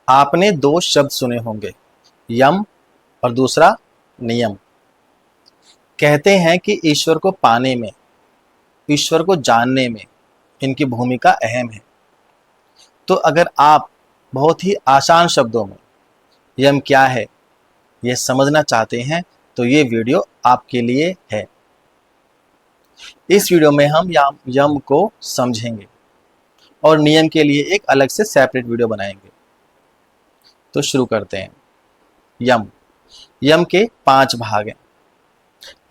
आपने दो शब्द सुने होंगे, यम और दूसरा नियम। कहते हैं कि ईश्वर को पाने में, ईश्वर को जानने में इनकी भूमिका अहम है। तो अगर आप बहुत ही आसान शब्दों में यम क्या है यह समझना चाहते हैं तो ये वीडियो आपके लिए है। इस वीडियो में हम यम को समझेंगे और नियम के लिए एक अलग से सेपरेट वीडियो बनाएंगे। तो शुरू करते हैं। यम यम के 5 भाग हैं।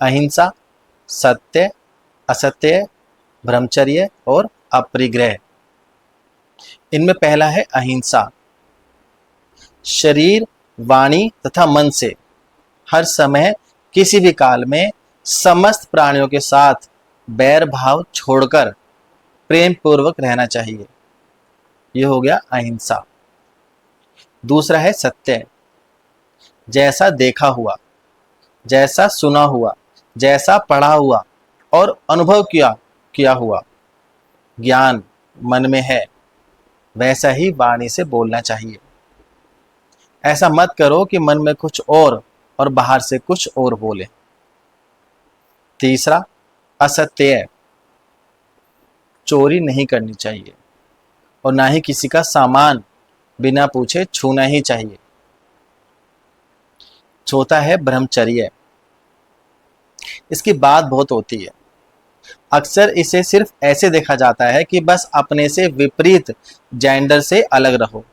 अहिंसा, सत्य, असत्य, ब्रह्मचर्य और अपरिग्रह। इनमें पहला है अहिंसा। शरीर, वाणी तथा मन से हर समय किसी भी काल में समस्त प्राणियों के साथ बैर भाव छोड़कर प्रेम पूर्वक रहना चाहिए। यह हो गया अहिंसा। दूसरा है सत्य। जैसा देखा हुआ, जैसा सुना हुआ, जैसा पढ़ा हुआ और अनुभव किया हुआ ज्ञान मन में है, वैसा ही वाणी से बोलना चाहिए। ऐसा मत करो कि मन में कुछ और बाहर से कुछ और बोले। तीसरा असत्य। चोरी नहीं करनी चाहिए और ना ही किसी का सामान बिना पूछे छूना ही चाहिए। चौथा है ब्रह्मचर्य। इसकी बात बहुत होती है। अक्सर इसे सिर्फ ऐसे देखा जाता है कि बस अपने से विपरीत जेंडर से अलग रहो,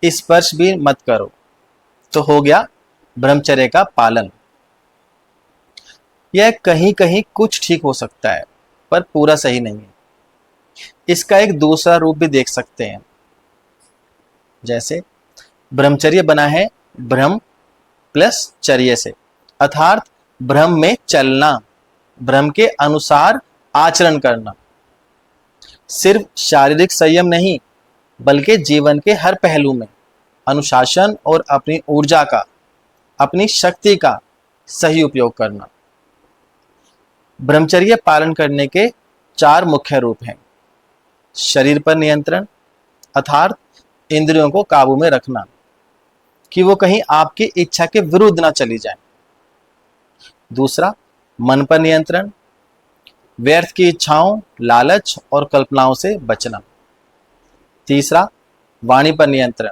स्पर्श भी मत करो। तो हो गया ब्रह्मचर्य का पालन। यह कहीं कहीं कुछ ठीक हो सकता है पर पूरा सही नहीं है। इसका एक दूसरा रूप भी देख सकते हैं। जैसे ब्रह्मचर्य बना है ब्रह्म प्लस चर्य से, अर्थात ब्रह्म में चलना, ब्रह्म के अनुसार आचरण करना। सिर्फ शारीरिक संयम नहीं बल्कि जीवन के हर पहलू में अनुशासन और अपनी ऊर्जा का, अपनी शक्ति का सही उपयोग करना। ब्रह्मचर्य पालन करने के 4 मुख्य रूप हैं। शरीर पर नियंत्रण, अर्थात इंद्रियों को काबू में रखना कि वो कहीं आपकी इच्छा के विरुद्ध ना चली जाए। दूसरा मन पर नियंत्रण, व्यर्थ की इच्छाओं, लालच और कल्पनाओं से बचना। तीसरा वाणी पर नियंत्रण,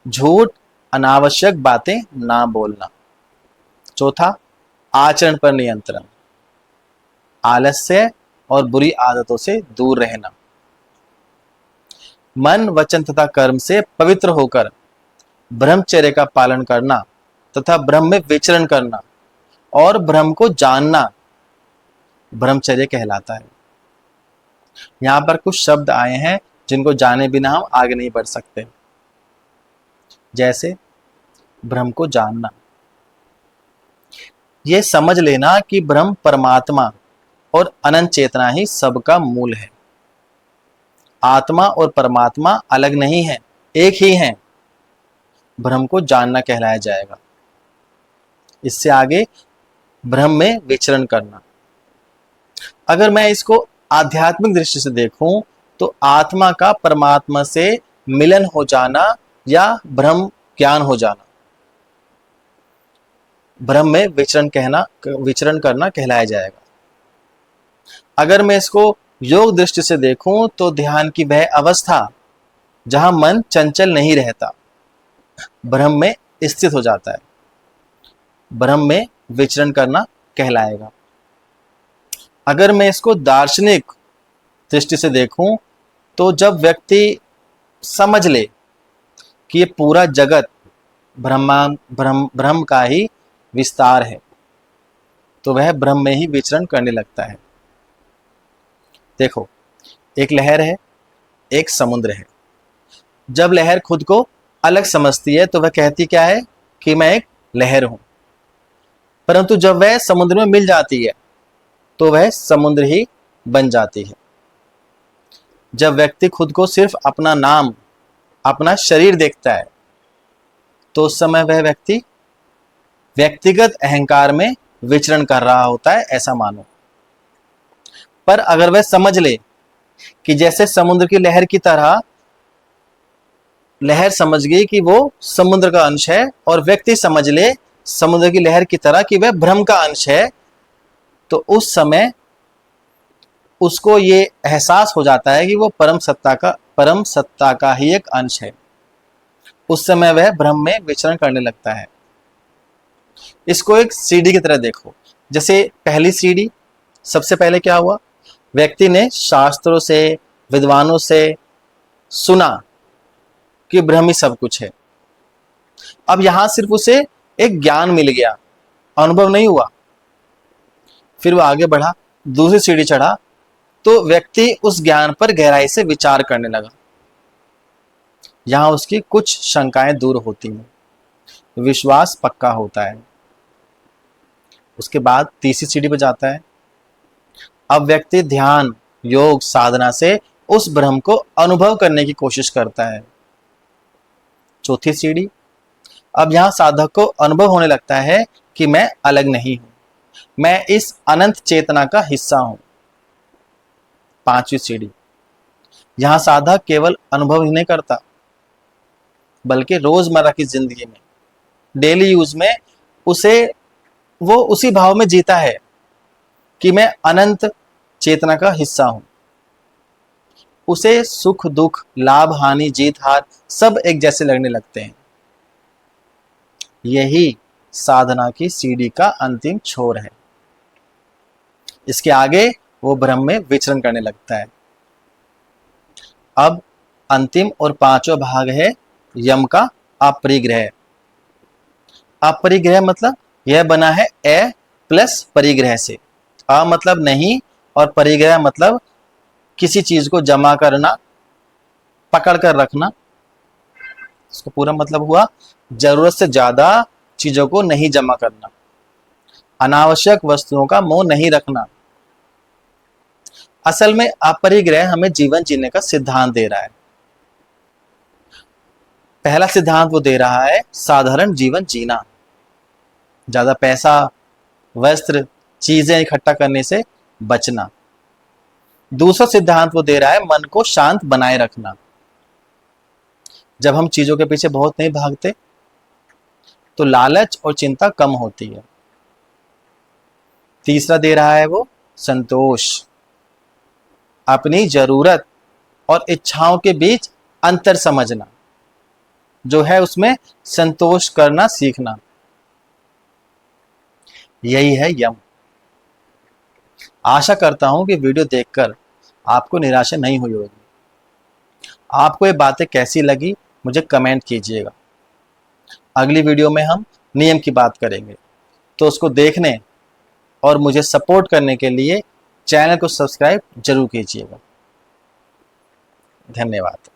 झूठ, अनावश्यक बातें ना बोलना। चौथा आचरण पर नियंत्रण, आलस्य और बुरी आदतों से दूर रहना। मन, वचन तथा कर्म से पवित्र होकर ब्रह्मचर्य का पालन करना तथा ब्रह्म में विचरण करना और ब्रह्म को जानना ब्रह्मचर्य कहलाता है। यहां पर कुछ शब्द आए हैं जिनको जाने बिना हम आगे नहीं बढ़ सकते। जैसे ब्रह्म को जानना, यह समझ लेना कि ब्रह्म परमात्मा और अनंत चेतना ही सबका मूल है। आत्मा और परमात्मा अलग नहीं है, एक ही हैं। ब्रह्म को जानना कहलाया जाएगा। इससे आगे ब्रह्म में विचरण करना। अगर मैं इसको आध्यात्मिक दृष्टि से देखूं तो आत्मा का परमात्मा से मिलन हो जाना या ब्रह्म ज्ञान हो जाना ब्रह्म में विचरण करना कहलाया जाएगा। अगर मैं इसको योग दृष्टि से देखूं तो ध्यान की वह अवस्था जहां मन चंचल नहीं रहता, ब्रह्म में स्थित हो जाता है, ब्रह्म में विचरण करना कहलाएगा। अगर मैं इसको दार्शनिक दृष्टि से देखूं तो जब व्यक्ति समझ ले कि ये पूरा जगत ब्रह्म का ही विस्तार है तो वह ब्रह्म में ही विचरण करने लगता है। देखो, एक लहर है, एक समुद्र है। जब लहर खुद को अलग समझती है तो वह कहती क्या है कि मैं एक लहर हूं, परंतु जब वह समुद्र में मिल जाती है तो वह समुद्र ही बन जाती है। जब व्यक्ति खुद को सिर्फ अपना नाम, अपना शरीर देखता है तो उस समय वह व्यक्ति व्यक्तिगत अहंकार में विचरण कर रहा होता है, ऐसा मानो। पर अगर वह समझ ले कि जैसे समुद्र की लहर की तरह लहर समझ गई कि वो समुद्र का अंश है और व्यक्ति समझ ले समुद्र की लहर की तरह कि वह ब्रह्म का अंश है, तो उस समय उसको ये एहसास हो जाता है कि वो परम सत्ता का ही एक अंश है। उस समय वह ब्रह्म में विचरण करने लगता है। इसको एक सीढ़ी की तरह देखो। जैसे पहली सीढ़ी, सबसे पहले क्या हुआ, व्यक्ति ने शास्त्रों से, विद्वानों से सुना कि ब्रह्म ही सब कुछ है। अब यहां सिर्फ उसे एक ज्ञान मिल गया, अनुभव नहीं हुआ। फिर वो आगे बढ़ा, दूसरी सीढ़ी चढ़ा, तो व्यक्ति उस ज्ञान पर गहराई से विचार करने लगा। यहां उसकी कुछ शंकाएं दूर होती हैं, विश्वास पक्का होता है। उसके बाद तीसरी सीढ़ी पर जाता है। अब व्यक्ति ध्यान, योग, साधना से उस ब्रह्म को अनुभव करने की कोशिश करता है। चौथी सीढ़ी, अब यहां साधक को अनुभव होने लगता है कि मैं अलग नहीं हूं, मैं इस अनंत चेतना का हिस्सा हूं। पांचवी सीढ़ी, यहां साधक केवल अनुभव ही नहीं करता, बल्कि रोजमर्रा की जिंदगी में, डेली यूज में वो उसी भाव में जीता है कि मैं अनंत चेतना का हिस्सा हूं। उसे सुख दुख, लाभ हानि, जीत हार सब एक जैसे लगने लगते हैं। यही साधना की सीढ़ी का अंतिम छोर है। इसके आगे वो ब्रह्म में विचरण करने लगता है। अब अंतिम और पांचवा भाग है यम का अपरिग्रह। अपरिग्रह मतलब यह बना है ए प्लस परिग्रह से। अ मतलब नहीं और परिग्रह मतलब किसी चीज को जमा करना, पकड़ कर रखना। इसका पूरा मतलब हुआ जरूरत से ज्यादा चीजों को नहीं जमा करना, अनावश्यक वस्तुओं का मोह नहीं रखना। असल में अपरिग्रह हमें जीवन जीने का सिद्धांत दे रहा है। पहला सिद्धांत वो दे रहा है साधारण जीवन जीना, ज्यादा पैसा, वस्त्र, चीजें इकट्ठा करने से बचना। दूसरा सिद्धांत वो दे रहा है मन को शांत बनाए रखना, जब हम चीजों के पीछे बहुत नहीं भागते तो लालच और चिंता कम होती है। तीसरा दे रहा है वो संतोष, अपनी जरूरत और इच्छाओं के बीच अंतर समझना, जो है उसमें संतोष करना सीखना। यही है यम। आशा करता हूं कि वीडियो देखकर आपको निराशा नहीं हुई होगी। आपको ये बातें कैसी लगी मुझे कमेंट कीजिएगा। अगली वीडियो में हम नियम की बात करेंगे, तो उसको देखने और मुझे सपोर्ट करने के लिए चैनल को सब्सक्राइब जरूर कीजिएगा। धन्यवाद।